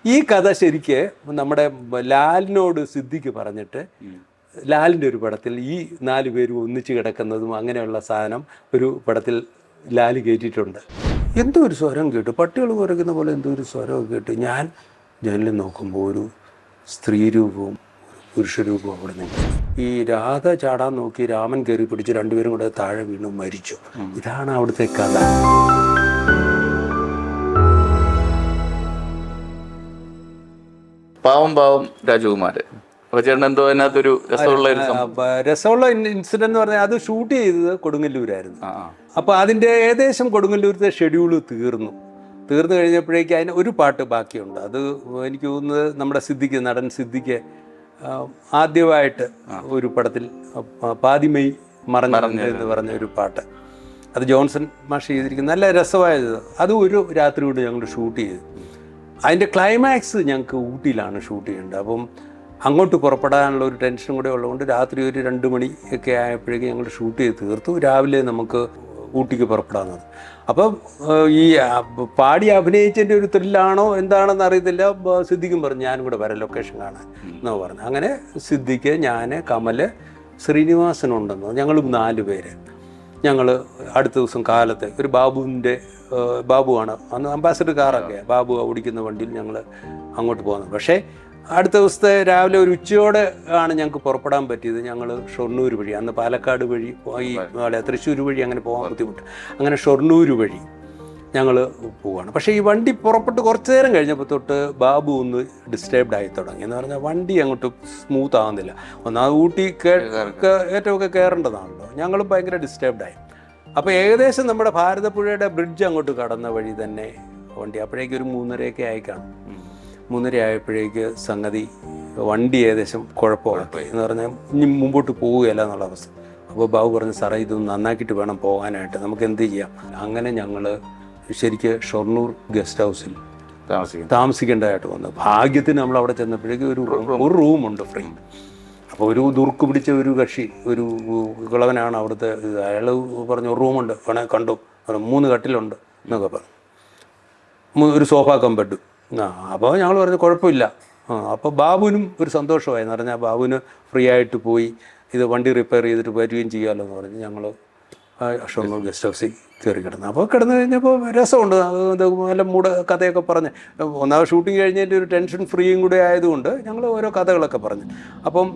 ഈ കഥ ശരിക്ക് നമ്മുടെ ലാലിനോട് സിദ്ദിഖ് പറഞ്ഞിട്ട് ലാലിൻ്റെ ഒരു പടത്തിൽ ഈ 4 പേരും ഒന്നിച്ച് കിടക്കുന്നതും അങ്ങനെയുള്ള സാധനം ഒരു പടത്തിൽ ലാല് കയറ്റിയിട്ടുണ്ട്. എന്തോ ഒരു സ്വരം കേട്ടു, പട്ടികൾ കുരയ്ക്കുന്ന പോലെ എന്തോ ഒരു സ്വരം കേട്ടു. ഞാൻ ജനലിൽ നോക്കുമ്പോൾ ഒരു സ്ത്രീ രൂപവും പുരുഷരൂപവും അവിടെ നിൽക്കുന്നു. ഈ രാധ ചാടാൻ നോക്കി രാമൻ കയറി പിടിച്ച് രണ്ടുപേരും കൂടെ താഴെ വീണു മരിച്ചു. ഇതാണ് അവിടുത്തെ കഥ. പാവം രാജകുമാരൻ. അപ്പോൾ ചേട്ടൻ എന്തോ അതിനകത്തൊരു രസമുള്ള ഇൻസിഡന്റ് എന്ന് പറഞ്ഞാൽ അത് ഷൂട്ട് ചെയ്തത് കൊടുങ്ങല്ലൂരായിരുന്നു. അപ്പോൾ അതിൻ്റെ ഏകദേശം കൊടുങ്ങല്ലൂരത്തെ ഷെഡ്യൂൾ തീർന്നു കഴിഞ്ഞപ്പോഴേക്കും അതിന് ഒരു പാട്ട് ബാക്കിയുണ്ട്. അത് എനിക്ക് തോന്നുന്നത് നമ്മുടെ നടൻ സിദ്ദിഖ് ആദ്യമായിട്ട് ഒരു പടത്തിൽ പാതിമൈ മറഞ്ഞു എന്ന് പറഞ്ഞ ഒരു പാട്ട്, അത് ജോൺസൺ മാഷ് ചെയ്തിരിക്കുന്ന നല്ല രസമായത്. അത് ഒരു രാത്രി കൊണ്ട് ഞങ്ങൾ ഷൂട്ട് ചെയ്തു. അതിൻ്റെ ക്ലൈമാക്സ് ഞങ്ങൾക്ക് ഊട്ടിയിലാണ് ഷൂട്ട് ചെയ്യേണ്ടത്. അപ്പം അങ്ങോട്ട് പുറപ്പെടാനുള്ള ഒരു ടെൻഷൻ കൂടെ ഉള്ളതുകൊണ്ട് രാത്രി ഒരു 2 മണി ഒക്കെ ആയപ്പോഴേക്കും ഞങ്ങൾ ഷൂട്ട് ചെയ്ത് തീർത്തു. രാവിലെ നമുക്ക് ഊട്ടിക്ക് പുറപ്പെടാമെന്നത്. അപ്പം ഈ പാടി അഭിനയിച്ചതിൻ്റെ ഒരു ത്രില്ലാണോ എന്താണെന്ന് അറിയത്തില്ല. സിദ്ദിഖും പറഞ്ഞു ഞാനും കൂടെ വരാം ലൊക്കേഷൻ കാണാൻ എന്ന് പറഞ്ഞു. അങ്ങനെ സിദ്ദിഖ്, ഞാൻ, കമൽ, ശ്രീനിവാസനുണ്ടെന്നോ, ഞങ്ങളും 4 പേര്. ഞങ്ങൾ അടുത്ത ദിവസം കാലത്ത് ഒരു ബാബുവാണ് അന്ന് അംബാസഡർ കാറൊക്കെ, ബാബു ഓടിക്കുന്ന വണ്ടിയിൽ ഞങ്ങൾ അങ്ങോട്ട് പോകുന്നത്. പക്ഷേ അടുത്ത ദിവസത്തെ രാവിലെ ഒരു ഉച്ചയോടെ ആണ് ഞങ്ങൾക്ക് പുറപ്പെടാൻ പറ്റിയത്. ഞങ്ങൾ ഷൊർണൂർ വഴി, അന്ന് പാലക്കാട് വഴി ഈ തൃശ്ശൂർ വഴി അങ്ങനെ പോകാൻ ബുദ്ധിമുട്ട്, അങ്ങനെ ഷൊർണൂർ വഴി ഞങ്ങൾ പോവുകയാണ്. പക്ഷേ ഈ വണ്ടി പുറപ്പെട്ട് കുറച്ച് നേരം കഴിഞ്ഞപ്പോൾ തൊട്ട് ബാബു ഒന്ന് ഡിസ്റ്റർബ്ഡ് ആയി തുടങ്ങി. എന്ന് പറഞ്ഞാൽ വണ്ടി അങ്ങോട്ട് സ്മൂത്ത് ആകുന്നില്ല. ഒന്നാമത് ഊട്ടി ഏറ്റവും കയറേണ്ടതാണല്ലോ. ഞങ്ങളും ഭയങ്കര ഡിസ്റ്റർബ്ഡായി. അപ്പോൾ ഏകദേശം നമ്മുടെ ഭാരതപ്പുഴയുടെ ബ്രിഡ്ജ് അങ്ങോട്ട് കടന്ന വഴി തന്നെ വണ്ടി അപ്പോഴേക്കും ഒരു 3:30 ആയി കാണും. 3:30 ആയപ്പോഴേക്ക് സംഗതി വണ്ടി ഏകദേശം കുഴപ്പമായി എന്ന് പറഞ്ഞാൽ ഇനി മുമ്പോട്ട് പോവുകയല്ല എന്നുള്ള അവസ്ഥ. അപ്പോൾ ബാബു പറഞ്ഞു, സാറേ ഇതൊന്ന് നന്നാക്കിയിട്ട് വേണം പോകാനായിട്ട്, നമുക്ക് എന്ത് ചെയ്യാം. അങ്ങനെ ഞങ്ങൾ ശരിക്ക് ഷൊർണൂർ ഗസ്റ്റ് ഹൗസിൽ താമസിക്കേണ്ടതായിട്ട് വന്നു. ഭാഗ്യത്തിന് നമ്മൾ അവിടെ ചെന്നപ്പോഴേക്കും ഒരു റൂമുണ്ട് ഫ്രീ. അപ്പോൾ ഒരു ദുർക്ക് പിടിച്ച ഒരു കക്ഷി, ഒരു കിളവനാണ് അവിടുത്തെ. അയാൾ പറഞ്ഞു ഒരു റൂമുണ്ട്, വേണേൽ കണ്ടു, 3 കട്ടിലുണ്ട് എന്നൊക്കെ പറഞ്ഞു, ഒരു സോഫ കം ബെഡും. അപ്പോൾ ഞങ്ങൾ പറഞ്ഞു കുഴപ്പമില്ല. അപ്പോൾ ബാബുവിനും ഒരു സന്തോഷമായി. എന്ന് പറഞ്ഞാൽ ബാബുവിന് ഫ്രീ ആയിട്ട് പോയി ഇത് വണ്ടി റിപ്പയർ ചെയ്തിട്ട് വരികയും ചെയ്യാമല്ലോ എന്ന് പറഞ്ഞ് ഞങ്ങൾ ഷൊർണൂർ ഗസ്റ്റ് ഹൗസിൽ കയറി കിടന്നു. അപ്പോൾ കിടന്നു കഴിഞ്ഞപ്പോൾ രസമുണ്ട്. അത് നല്ല കഥയൊക്കെ പറഞ്ഞ്, ഒന്നാമത് ഷൂട്ടിങ് കഴിഞ്ഞതിൻ്റെ ഒരു ടെൻഷൻ ഫ്രീയും കൂടെ ആയതുകൊണ്ട് ഞങ്ങൾ ഓരോ കഥകളൊക്കെ പറഞ്ഞു. അപ്പം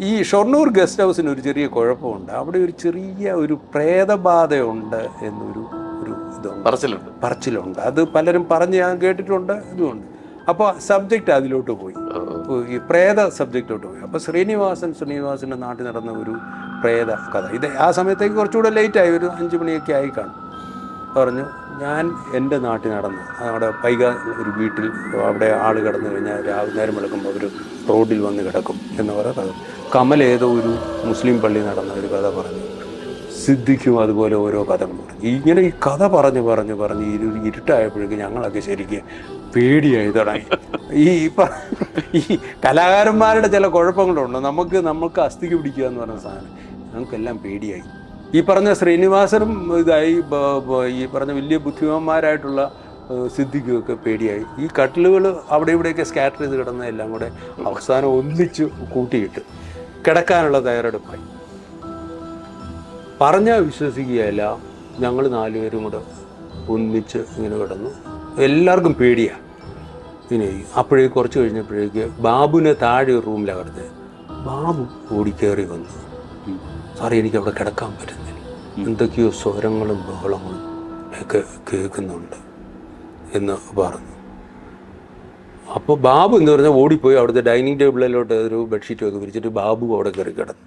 ഈ ഷൊർണൂർ ഗസ്റ്റ് ഹൗസിന് ഒരു ചെറിയ കുഴപ്പമുണ്ട്. അവിടെ ഒരു ചെറിയ ഒരു പ്രേതബാധയുണ്ട് എന്നൊരു ഇതുണ്ട്, പറച്ചിലുണ്ട്. അത് പലരും പറഞ്ഞ് ഞാൻ കേട്ടിട്ടുണ്ട്, ഇതുമുണ്ട്. അപ്പോൾ സബ്ജക്റ്റ് അതിലോട്ട് പോയി, ഈ പ്രേത സബ്ജക്റ്റിലോട്ട് പോയി. അപ്പോൾ ശ്രീനിവാസൻ്റെ നാട്ടിൽ നടന്ന ഒരു പ്രേത കഥ. ഇത് ആ സമയത്തേക്ക് കുറച്ചുകൂടെ ലേറ്റായി, ഒരു 5 മണിയൊക്കെ ആയി കാണും. പറഞ്ഞു, ഞാൻ എൻ്റെ നാട്ടിൽ നടന്ന് അവിടെ പൈക ഒരു വീട്ടിൽ അവിടെ ആൾ കിടന്നു കഴിഞ്ഞാൽ നേരം വെളുക്കുമ്പോൾ അവർ റോഡിൽ വന്ന് കിടക്കും എന്ന് പറയുന്ന കഥ. കമൽ ഏതോ ഒരു മുസ്ലിം പള്ളി നടന്ന ഒരു കഥ പറഞ്ഞു. സിദ്ദിഖും അതുപോലെ ഓരോ കഥകൾ പറഞ്ഞു. ഇങ്ങനെ ഈ കഥ പറഞ്ഞ് ഇരുട്ടായപ്പോഴേക്കും ഞങ്ങളൊക്കെ ശരിക്കും പേടിയായി തുടങ്ങി. ഈ കലാകാരന്മാരുടെ ചില കുഴപ്പങ്ങളുണ്ട്. നമുക്ക് അസ്ഥിക്ക് പിടിക്കുക എന്ന് പറഞ്ഞ സാധനം ഞങ്ങൾക്കെല്ലാം പേടിയായി. ഈ പറഞ്ഞ ശ്രീനിവാസനും ഇതായി, ഈ പറഞ്ഞ വലിയ ബുദ്ധിമാന്മാരായിട്ടുള്ള സിദ്ദിഖുമൊക്കെ പേടിയായി. ഈ കട്ടിലുകൾ അവിടെ ഇവിടെയൊക്കെ സ്കാറ്റർ ചെയ്ത് കിടന്നതെല്ലാം കൂടെ അവസാനം ഒന്നിച്ച് കൂട്ടിയിട്ട് കിടക്കാനുള്ള തയ്യാറെടുപ്പായി. പറഞ്ഞാൽ വിശ്വസിക്കുകയല്ല, ഞങ്ങൾ 4 പേരും കൂടെ ഒന്നിച്ച് ഇങ്ങനെ കിടന്നു. എല്ലാവർക്കും പേടിയാണ്. പിന്നെ അപ്പോഴേക്ക് കുറച്ച് കഴിഞ്ഞപ്പോഴേക്ക് ബാബുവിനെ താഴെ ഒരു റൂമിലാണ് കിടന്നത്. ബാബു ഓടിക്കയറി വന്നു, സാറേ എനിക്കവിടെ കിടക്കാൻ പറ്റുന്നില്ല, എന്തൊക്കെയോ സ്വരങ്ങളും ബഹളങ്ങളും ഒക്കെ കേൾക്കുന്നുണ്ട് എന്ന് പറഞ്ഞു. അപ്പോൾ ബാബു എന്ന് പറഞ്ഞാൽ ഓടിപ്പോയി അവിടുത്തെ ഡൈനിങ് ടേബിളിലോട്ട് ഒരു ബെഡ്ഷീറ്റൊക്കെ വിരിച്ചിട്ട് ബാബു അവിടെ കയറി കിടന്നു.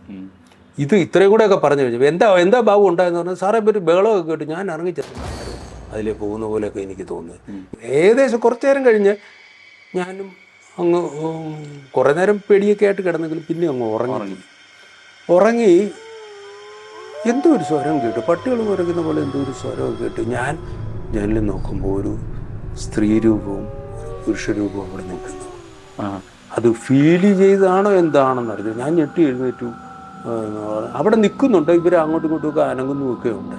ഇത് ഇത്രയും കൂടെയൊക്കെ പറഞ്ഞു കഴിഞ്ഞപ്പോൾ എന്താ ബാബു ഉണ്ടായെന്ന് പറഞ്ഞാൽ, സാറേ ഇപ്പോൾ ഒരു ബഹളമൊക്കെ കേട്ട് ഞാൻ ഇറങ്ങിച്ചെന്നു അതിലേ പോകുന്ന പോലെയൊക്കെ എനിക്ക് തോന്നുന്നത്. ഏകദേശം കുറച്ച് നേരം കഴിഞ്ഞ് ഞാനും അങ്ങ് കുറേ നേരം പേടിയൊക്കെ ആയിട്ട് കിടന്നെങ്കിലും പിന്നെ അങ്ങ് ഉറങ്ങി എന്തോ ഒരു സ്വരം കേട്ടു, പട്ടികൾ കുരയ്ക്കുന്ന പോലെ എന്തോ ഒരു സ്വരം കേട്ടു. ഞാൻ ജനലിൽ നോക്കുമ്പോൾ ഒരു സ്ത്രീ രൂപവും പുരുഷരൂപവും അവിടെ നിൽക്കുന്നു. അത് ഫീൽ ചെയ്താണോ എന്താണെന്ന് അറിയില്ല. ഞാൻ ഞെട്ടി എഴുന്നേറ്റു. അവിടെ നിൽക്കുന്നുണ്ട്, ഇവർ അങ്ങോട്ടും ഇങ്ങോട്ടുമൊക്കെ അനങ്ങുന്നുമൊക്കെ ഉണ്ട്.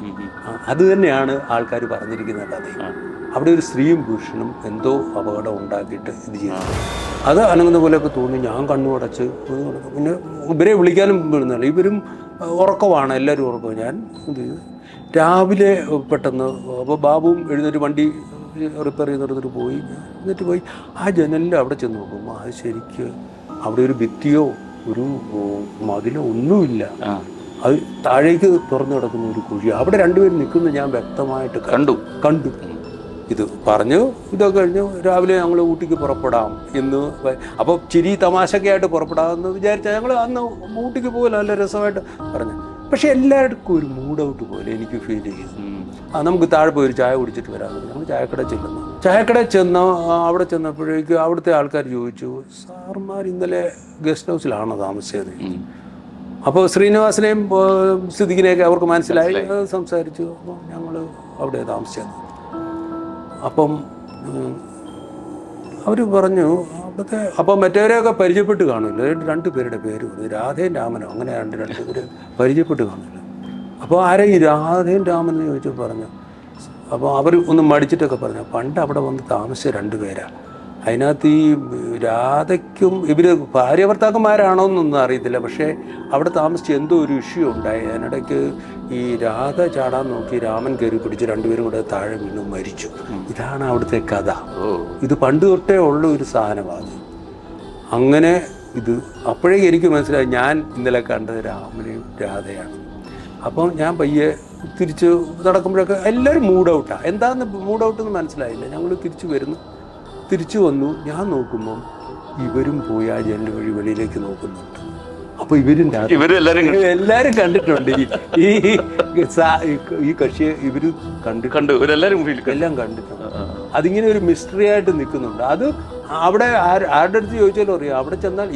അത് തന്നെയാണ് ആൾക്കാർ പറഞ്ഞിരിക്കുന്ന കഥയും. അവിടെ ഒരു സ്ത്രീയും പുരുഷനും എന്തോ അപകടം ഉണ്ടാക്കിയിട്ട് ഇത് ചെയ്തു. അത് അനങ്ങുന്ന പോലെയൊക്കെ തോന്നി. ഞാൻ കണ്ണുടച്ച് പിന്നെ ഇവരെ വിളിക്കാനും വിടുന്നില്ല. ഇവരും ഉറക്കമാണ്, എല്ലാവരും ഉറക്കമാണ്. ഞാൻ എന്ത് ചെയ്തു, രാവിലെ പെട്ടെന്ന് അപ്പോൾ ബാബുവും എഴുന്നേറ്റ് വണ്ടി റിപ്പയർ ചെയ്യുന്നിടത്തിട്ട് പോയി. എന്നിട്ട് പോയി ആ ജനലിൽ അവിടെ ചെന്ന് നോക്കുമ്പോൾ അത് ശരിക്ക് അവിടെ ഒരു ഭിത്തിയോ ഒരു മതിലോ ഒന്നുമില്ല. അത് താഴേക്ക് തുറന്നു കിടക്കുന്ന ഒരു കുഴി. അവിടെ രണ്ടുപേരും നിൽക്കുന്നത് ഞാൻ വ്യക്തമായിട്ട് കണ്ടു. ഇത് പറഞ്ഞു ഇതൊക്കെ കഴിഞ്ഞു. രാവിലെ ഞങ്ങൾ ഊട്ടിക്ക് പുറപ്പെടാം എന്ന്. അപ്പോൾ ചിരി തമാശയൊക്കെയായിട്ട് പുറപ്പെടാമെന്ന് വിചാരിച്ചാൽ ഞങ്ങൾ അന്ന് ഊട്ടിക്ക് പോകല, നല്ല രസമായിട്ട് പറഞ്ഞു. പക്ഷെ എല്ലാവർക്കും ഒരു മൂഡ് ഔട്ട് പോലെ എനിക്ക് ഫീൽ ചെയ്തു. നമുക്ക് താഴെ പോയി ഒരു ചായ കുടിച്ചിട്ട് വരാമെന്ന് ഞങ്ങൾ ചായക്കടയിൽ ചെന്ന് അവിടെ ചെന്നപ്പോഴേക്ക് അവിടുത്തെ ആൾക്കാർ ചോദിച്ചു, സാർമാർ ഇന്നലെ ഗസ്റ്റ് ഹൗസിലാണോ താമസിച്ചത്? അപ്പോൾ ശ്രീനിവാസനെയും സിദ്ദിഖിനെയൊക്കെ അവർക്ക് മനസ്സിലായി. സംസാരിച്ചു. അപ്പോൾ ഞങ്ങൾ അവിടെ താമസിച്ചത്. അപ്പം അവർ പറഞ്ഞു അവിടുത്തെ. അപ്പം മറ്റവരെയൊക്കെ പരിചയപ്പെട്ട് കാണില്ല. 2 പേരുടെ പേര് പറഞ്ഞു, രാധയും രാമനോ അങ്ങനെ 2 പേര് പരിചയപ്പെട്ട് കാണില്ല. അപ്പോൾ ആരെ ഈ രാധയും രാമനെന്ന് ചോദിച്ചു പറഞ്ഞു. അപ്പോൾ അവർ ഒന്ന് മടിച്ചിട്ടൊക്കെ പറഞ്ഞു, പണ്ട് അവിടെ വന്ന് താമസിച്ച 2 പേരാണ്. അതിനകത്ത് ഈ രാധയ്ക്കും ഇവർ ഭാര്യ ഭർത്താക്കന്മാരാണോ എന്നൊന്നും അറിയത്തില്ല. പക്ഷേ അവിടെ താമസിച്ച് എന്തോ ഒരു ഇഷ്യൂ ഉണ്ടായി. അതിനിടയ്ക്ക് ഈ രാധ ചാടാൻ നോക്കി രാമൻ കയറി പിടിച്ച് 2 പേരും കൂടെ താഴെ വീണു മരിച്ചു. ഇതാണ് അവിടുത്തെ കഥ. ഇത് പണ്ട് തൊട്ടേ ഉള്ള ഒരു സാധനമാണ്. അങ്ങനെ ഇത് അപ്പോഴേക്കും എനിക്ക് മനസ്സിലായി ഞാൻ ഇന്നലെ കണ്ടത് രാമനെയും രാധയാണ്. അപ്പം ഞാൻ പയ്യെ തിരിച്ച് നടക്കുമ്പോഴൊക്കെ എല്ലാവരും മൂഡ് ഔട്ടാണ്. എന്താണെന്ന് മൂഡ് ഔട്ടെന്ന് മനസ്സിലായില്ല. ഞങ്ങൾ തിരിച്ചു വന്നു. ഞാൻ നോക്കുമ്പം ഇവരും പോയി ആ ജനൽ വഴി വെളിയിലേക്ക് നോക്കുന്നുണ്ട്. അപ്പോൾ എല്ലാവരും കണ്ടിട്ടുണ്ട്. ഈ കക്ഷിയെ ഇവർ എല്ലാം കണ്ടിട്ടുണ്ട്. അതിങ്ങനെ ഒരു മിസ്റ്ററി ആയിട്ട് നിൽക്കുന്നുണ്ട്. അത് അവിടെ ആരുടെ അടുത്ത് ചോദിച്ചാലും അറിയാം. അവിടെ ചെന്നാൽ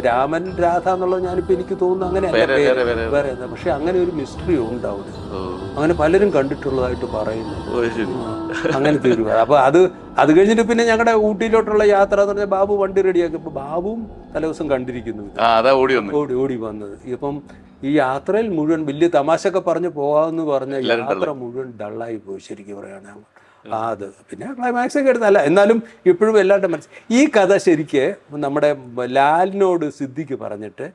രാമൻ രാധ എന്നുള്ളത് ഞാനിപ്പോൾ എനിക്ക് തോന്നുന്നു അങ്ങനെ വേറെ. പക്ഷെ അങ്ങനെ ഒരു മിസ്റ്ററി ഉണ്ട് അവിടെ. അങ്ങനെ പലരും കണ്ടിട്ടുള്ളതായിട്ട് പറയുന്നു. അങ്ങനത്തെ ഒരു. അപ്പോൾ അത് കഴിഞ്ഞിട്ട് പിന്നെ ഞങ്ങളുടെ ഊട്ടിയിലോട്ടുള്ള യാത്ര എന്ന് പറഞ്ഞാൽ ബാബു വണ്ടി റെഡിയാക്കി. ഇപ്പോൾ ബാബുവും തലേദിവസം കണ്ടിരിക്കുന്നു, ഓടി വന്നത്. ഇപ്പം ഈ യാത്രയിൽ മുഴുവൻ വലിയ തമാശയൊക്കെ പറഞ്ഞ് പോകാമെന്ന് പറഞ്ഞ യാത്ര മുഴുവൻ ഡള്ളായി പോയി ശരിക്കും പറയുകയാണ്. അത് പിന്നെ ക്ലൈമാക്സ് ഒക്കെ എടുത്തല്ല, എന്നാലും ഇപ്പോഴും എല്ലാവരുടെ ഈ കഥ ശരിക്ക് നമ്മുടെ ലാലിനോട് സിദ്ദിഖ് പറഞ്ഞിട്ട്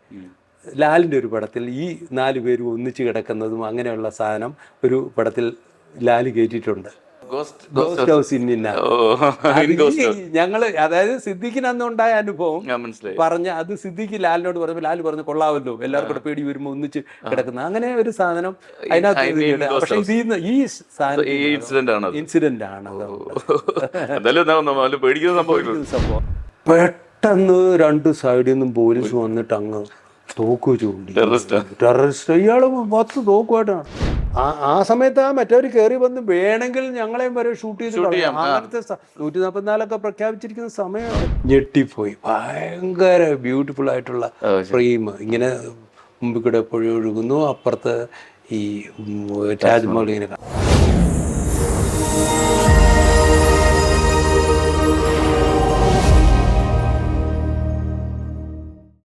ലാലിൻ്റെ ഒരു പടത്തിൽ ഈ 4 പേരും ഒന്നിച്ച് കിടക്കുന്നതും അങ്ങനെയുള്ള സാധനം ഒരു പടത്തിൽ ലാല് കയറ്റിയിട്ടുണ്ട്. ഞങ്ങള് അതായത് സിദ്ദിഖിന് അന്നുണ്ടായ അനുഭവം പറഞ്ഞ അത് സിദ്ദിഖ് ലാലിനോട് പറഞ്ഞപ്പോൾ ലാല് പറഞ്ഞു കൊള്ളാമല്ലോ, എല്ലാവർക്കും കൂടെ പേടി വരുമ്പോൾ ഒന്നിച്ച് കിടക്കുന്ന അങ്ങനെ ഒരു സാധനം അതിനകത്ത്. പക്ഷെ ഈ സാധനം ഇൻസിഡന്റ് ആണ്. സംഭവം പെട്ടെന്ന് 2 സൈഡിൽ നിന്നും പോലീസ് വന്നിട്ട് അങ്ങ് തോക്ക് ചൂണ്ടി. ടെററിസ്റ്റ് ഇയാള് 10 തോക്കുമായിട്ടാണ്. ആ സമയത്ത് മറ്റവർ കയറി വന്ന് വേണമെങ്കിൽ ഞങ്ങളെയും വരെ ഷൂട്ട് ചെയ്തിട്ടുണ്ട്. അങ്ങനത്തെ 144 പ്രഖ്യാപിച്ചിരിക്കുന്ന സമയമാണ്. ഞെട്ടിപ്പോയി. ഭയങ്കര ബ്യൂട്ടിഫുൾ ആയിട്ടുള്ള ഫ്രെയിം. ഇങ്ങനെ മുമ്പിൽ കൂടെ പുഴ ഒഴുകുന്നു, അപ്പുറത്ത് ഈ താജ്മഹൽ ഇങ്ങനെ